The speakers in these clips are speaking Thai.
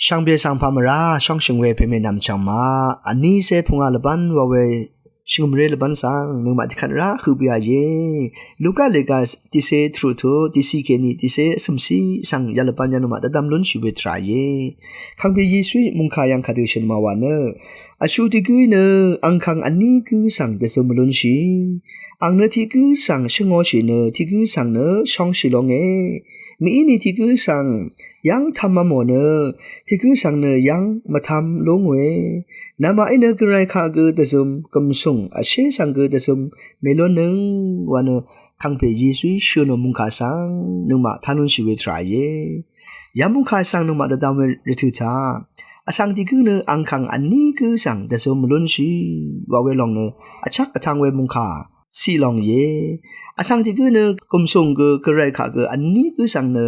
ช่างเบสังพามราช่องชิงเวเพเมนำจังมาอันนี้เซพุงอาลบันว่าเวชิงมเรลบันสังนึงมาที่ขันราคือเบียเยลูกาเลกาที่เซทรูโตที่ซีเคนีที่เซสมซีสังยาลบันยานุมาตดำล้นชิเวทรายเยขังเบยีสุยมุงขายังขัดเชนมาวานเนอาชูที่กุยเนอังคังอันนี้คือสังเดสมล้นชีอังเนที่คือสังชงอชีเนที่คือสังเนช่องชิลงเอมีอินี่ที่คือสังยังทำมาหมดเนที่คือสังเนยังมาทำลงเวนามาไอเนกไรข้ากูเดซุมกำส่งอาเชสังกูเดซุมเมลอนนึงวันเนขังเปยีสุยชูนมุงคาสังนึงมาทานุนชีวิตรายเยยามุงคาสังนึงมาตะดามเวริทุตาอาสังที่คือเนอังคังอันนี้คือสังเดซุมลุนชีว่าเวลองเนอาชักทางเวมุงคาสีลองเยอาสังที่คือเนกำส่งกูกระไรข้ากูอันนี้คือสังเน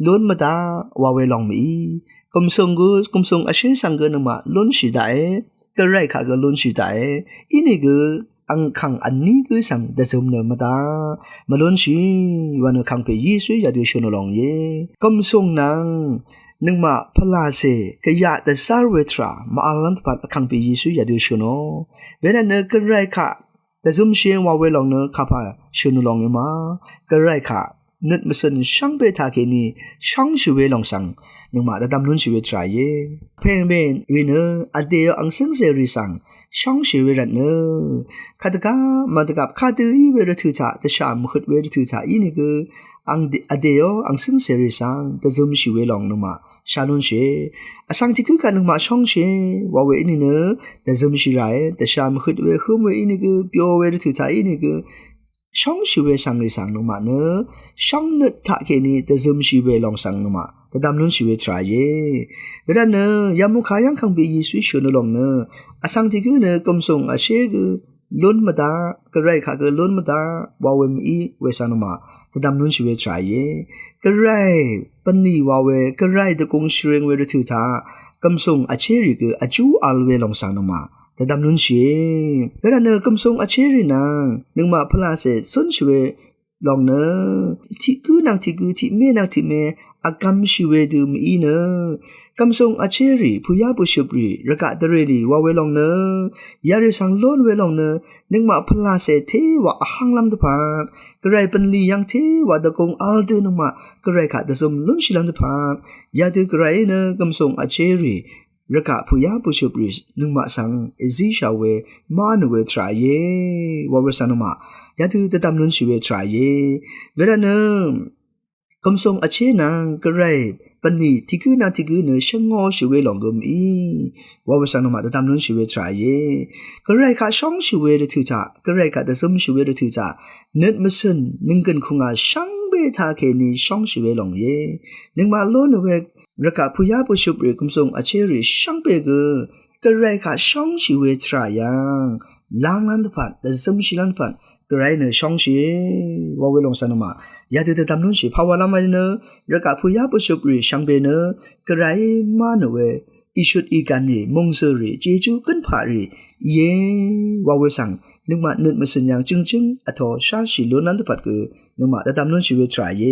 ล้นมาตาว่าเวลองมีกำส่งกูกำส่งอาเชสังกูนึงมาล้นชีได้กระไรข้ากูล้นชีได้อินี่กูอังคังอันนี้คือสังเดซุมเนมาตามาล้นชีวันคังเปยีสุยยาดิชนลองเยกำส่งนางนึงมาพลาเซกะยะแต่ซาเวทรามาอัลลันปัดคังเปยีสุยยาดิชนอเวลาเนกระไรข้าแต่ซุมเชียงว่าเวลองเนข้าพาชนลองมากระไรข้านึกมาสนช่างเบทาเกนีช่างชีวิตลองสังนึกมาแต่ดำลุนชีวิตใจเย่เพลงเบนวินเนออเดียอังเซนเซริสังช่างชีวิตรันเนอคาตกามาตกับคาตือเวรทุตาแต่ชามขุดเวรทุตาอีนี่คืออังอเดียอังเซนเซริสังแต่ซุมชีวิตลองนึกมาชาลุนเชอสังที่คือการนึกมาช่างเชว่าเวนี่เนอแต่ซุมชีไรแต่ชามขุดเวรขุมเวอีนี่คือเปียวเวรทุตาอีนี่คือช่องชีวิตสังเลยสังนุมาเนอช่องนึกทักแค่นี้แต่ซึมชีวิตลองสังนุมาแต่ดำลุนชีวิตทรายเย่เวลาเนอยามุขยังคังเบียสุยชนลองเนออาสังที่คือเนอกำส่งอาเชกุล้นมาตากระไรข้าก็ล้นมาตาว่าเวมีเวสังนุมาแต่ดำลุนชีวิตทรายเย่กระไรปันนี่ว่าเวกระไรตะกงเชรงเวรทุตากำส่งอาเชริกุอาจูอัลเวลองสังนุมาแต่ดำนุนเชีเวลาเนอกำส่งอาเชรินางนึงมาพลาเสสุนชเวลองเนที่กูนางที่กูที่เมนางที่เมอากำชิเวดูมีเนกำส่งอาเชริผู้ยาบุชุบรีระกะตะเรลีว่าเวลองเนยาริสังล้นเวลองเนนึงมาพลาเสเทว่าหังลำตะพานกระไรเป็นลียังเทว่าตะกงอัลเดนึงมากระไรขาดตะสมลุนชิลังตะพานยาดือกระไรเนกำส่งอาเชริระกะผู้ยาผู้ชุบริสนึงมาสังเอซิชาเวมานเวทรายเยวาเวสันมายาดูตะดำนุนชีเวทรายเยเวลาเนกำส่งอาเชนังกระไรปันนี่ที่คือนาที่คือเนช่างงอชีเวหลงกมีวาเวสันมาตะดำนุนชีเวทรายเยกระไรข้าช่องชีเวรทุจากระไรข้าตะสมชีเวรทุจาเน็ตมาสันนึงกันคงอาช่างเบทาเคนีช่องชีเวหลงเยนึงมาโลนเวระกะผู้ยาผู้ชุบเรกำส่งอาเชริช่างเปกกระไรข้าช่องชีเวทรายังลางลันตะพันแต่ซึมชิลันพันกระไรเนช่องชีว่าเวลงสันมายาติตะดำนุนชีภาวะลามาเนระกะผู้ยาผู้ชุบเรช่างเปเนกระไรมาเนเวอิชุดอีกันรีมงเซรีเจจูขึ้นผารีเยว่าเวสังนึกมานึกมาสัญญาจึงอัทอชาชิโลนันตะพัดกนึกมาตะดำนุนชีเวทราเย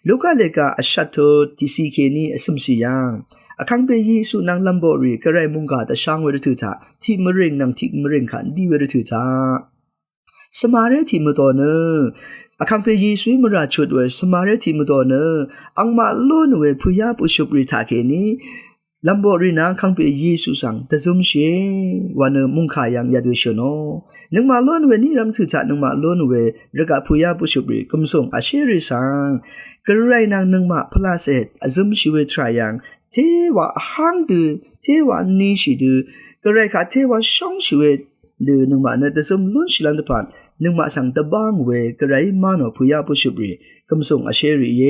ลูกาเลกาอัชชัตโตติซีเคนีอสมสียังอคังเปยีสุนังลัมโบรีกระไรมุงกาตะช่างเวรทุตาที่มะเร็งนังที่มะเร็งขันดีเวรทุตาสมาเรที่มตอเนอคังเปยีสุมราชุดเวสมาเรที่มตอเนอังมาโลนเวผู้ยาผู้ชุบริทาเคนีลัมโบรีนางคังเปยีสุสังตะซุมเชวันมุงขายังยาดูชโนนึงมาล้นเวนี่รำทุจานึงมาล้นเวระกะผู้ยาผู้ชุบรีกำส่งอาเชริสังกระไรนางนึงมาพลาเสตอซุมชิเวทรายังเทวะหังดูเทวะนิชิดูกระไรขาเทวะช่องชิเวดูนึงมาเนตะซุมลุนชิลันตะพันนึงมาสังตะบังเวกระไรมาโนผู้ยาผู้ชุบรีกำส่งอาเชริเย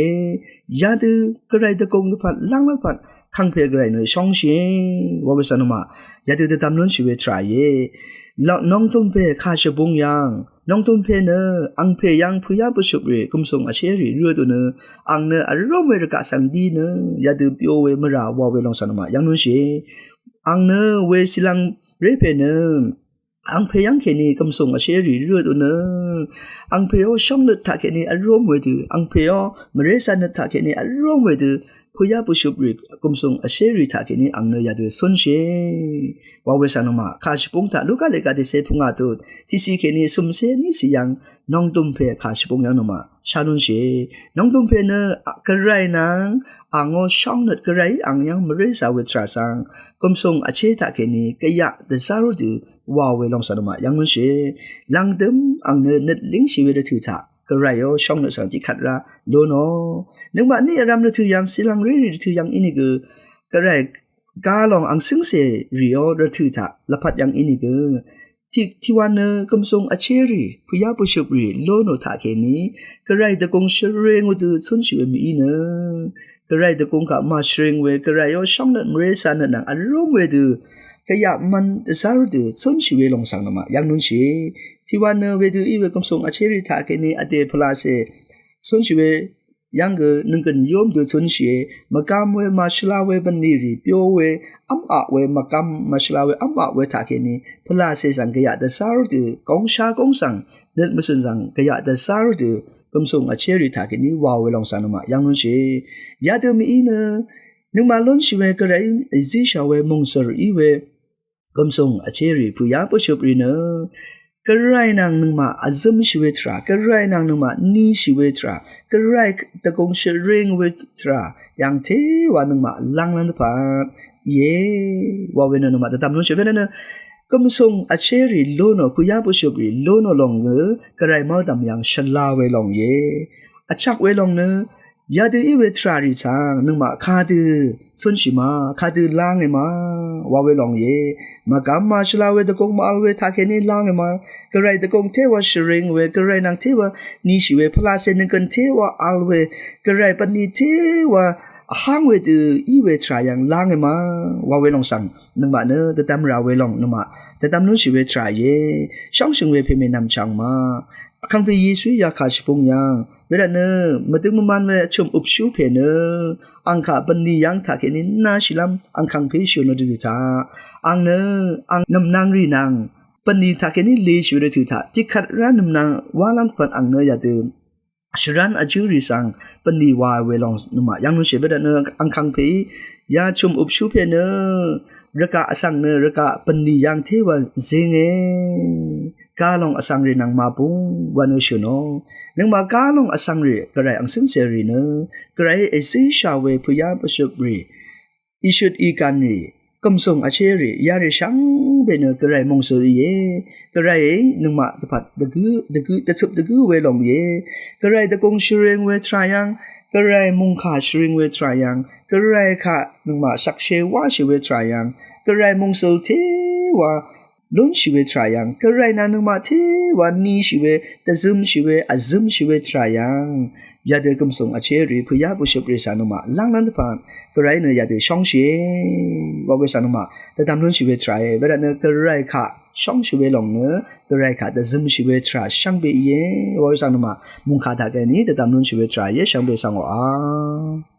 ยาดูกระไรตะกงตะพันลังตะพันขังเพกไรหน่วยช่องเชว่าเวสันมายาติดตามนุนชีวิตทรายเยน้องตุ้มเพข้าชบุงยังน้องตุ้มเพเนอังเพยังผู้ยาผู้ชุบเรกุมส่งอาเชริเรือตัวเนอังเนอารมณ์เวรกะสังดีเนยาติเปียวเวมราว่าเวลองสันมายังนุนเชอังเนเวสิลังเรเพเนอังเพยังเคนีกุมส่งอาเชริเรือตัวเนอังเพยช่องนึกทักเคนีอารมณ์เวดืออังเพยมเรสันนึกทักเคนีอารมณ์เวดือผ พุยาปุชุบริกุมทรงอาเชริทากินีอังเนยาดูสนเชว่าเวสานุมาข้าชิปุงตาลูกาเลกาดิเซพุงอาตุที่สีเกนีสมเสนี่สิยังน้องตุมเพข้าชิปุงยังนุมาชาลุนเชน้องตุมเพเนกระไรนางอังโอช่องนัดกระไรอังยังมเรสาเวทราสังกุมทรงอาเชตากินีกะยะเดซารุดูว่าเวลองสานุมายังนุนเชลังเดิมอังเนนัดลิงชีเวดถือทากระไรโอช่องนัดสังติขัดระโดโนนึกว่านี่รำนัดถือยังสิลังเรรีถือยังอินิกือกระไรกาลองอังซึ่งเสรีโอระถือทาละพัดยังอินิกือที่วันเนกุมทรงอาเชรีพุยาปุชุบรีโลโนทาเคนีกระไรตะกงเชเรงวดูสุนชิเวมีเนกระไรตะกงกับมาเชรงเวกระไรโอช่องนัดมเรสานัดนังอารมณ์เวดูกะยะมันซารุดูสุนชิเวลงสังนมายังนุนชีที่วันเนเวดูอีเวกุมทรงอาเชรีทาเคนีอเดพลาเซสุนชิเวยังก็นึกกันยอมดูสุนชีมากำเวมาชลาเวบันนีรีเปียวเวอัมอาเวมากำมาชลาเวอัมอาเวทาเคนีพลาเซสังกะยะเดซารุดูกงชากงสังเนิดมุสุนสังกะยะเดซารุดูกุมทรงอาเชรีทาเคนีวาเวลงสันมายังนุนชียาเดมีอีเนนึกมาล้นชีเวกระไรอิซิชาเวมงสรอีเวกุมทรงอาเชรีพุยาปุชุบรีเนกระไรนางนึงมาอาซึมชีเวทรากระไรนางนึงมานีชีเวทรากระไรตะกงเชเรงเวทราอย่างเทวานึงมาลังลันพาเย่ว่าเวนนึงมาแต่ตามนู้นเชเวนนะกุมทรงอาเชรีโลโนพุยาปุชุบรีโลโนลงเกระไรมาดำยังชลาเวลงเย่อาชักเวลงเนยาดูอีเวทราริซังนึงมาคาดูสุนชิมาคาดูลางเอมาว่าเวลองเยมากำมาชลาเวตะกงมาเวทาเคนีลางเอมากระไรตะกงเทวะชริงเวกระไรนางเทวะนิชิเวพลาเซนึงกันเทวะอัลเวกระไรปนีเทวะห้างเวดูอีเวทรายังลางเอมาว่าเวลองสังนึงมาเนแต่ตามราเวลองนึงมาแต่ตามนู้นชิเวทราเยช่องชิงเวเพเมนำชังมาคังเปยีสุยาคาชิปงยังเวลาเนมาถึงมันเวชมอุบชูเพเนอังคาบันนียังทาเคนินาชิลัมอังคังเพชิโนดิตาอังเนอังนำนางรีนางปันนีทาเคนิเลชิวเรติตาที่ขัดร้านนำนางวาลันปันอังเนยาเดิมชรันอจูริสังปันนีวาเวลองนุมายังนุเชเวลาเนอังคังเพยาชมอุบชูเพเนระกะสังเนระกะปันนียังเทวันเซงเอกาลองอสังเรนังมาปุงวันอุชโนนึงมากาลองอสังเรกระไรอังสิงเสรีเนกระไรเอซิชาเวพุยาปชุบรีอิชุดอีกันรีกุมทรงอาเชรียาริชังเบเนกระไรมงสรีเยกระไรนึงมาตะพัดตะกือตะซุบตะกือเวลองเยกระไรตะกงชเรงเวทรายังกระไรมุงขาชเรงเวทรายังกระไรค่ะนึงมาสักเชวาชเวทรายังกระไรมงสเทวาลุนชิเวทรายังกระไรนานุมาเทวันนีชิเวตะซึมชิเวอาซึมชิเวทรายังยาเดกุมทรงอาเชรีพุยาปุชุบริสานุมาลังนันทพานกระไรเนยาเดช่องเชว่าเวสานุมาแต่ตามลุนชิเวทรายเวลาเนกระไรค่ะช่องชิเวลงเนกระไรค่ะตะซึมชิเวทราช่างเบเยว่าเวสานุมามุงคาตาแกนี้แต่ตามลุนชิเวทรายช่างเบสังวา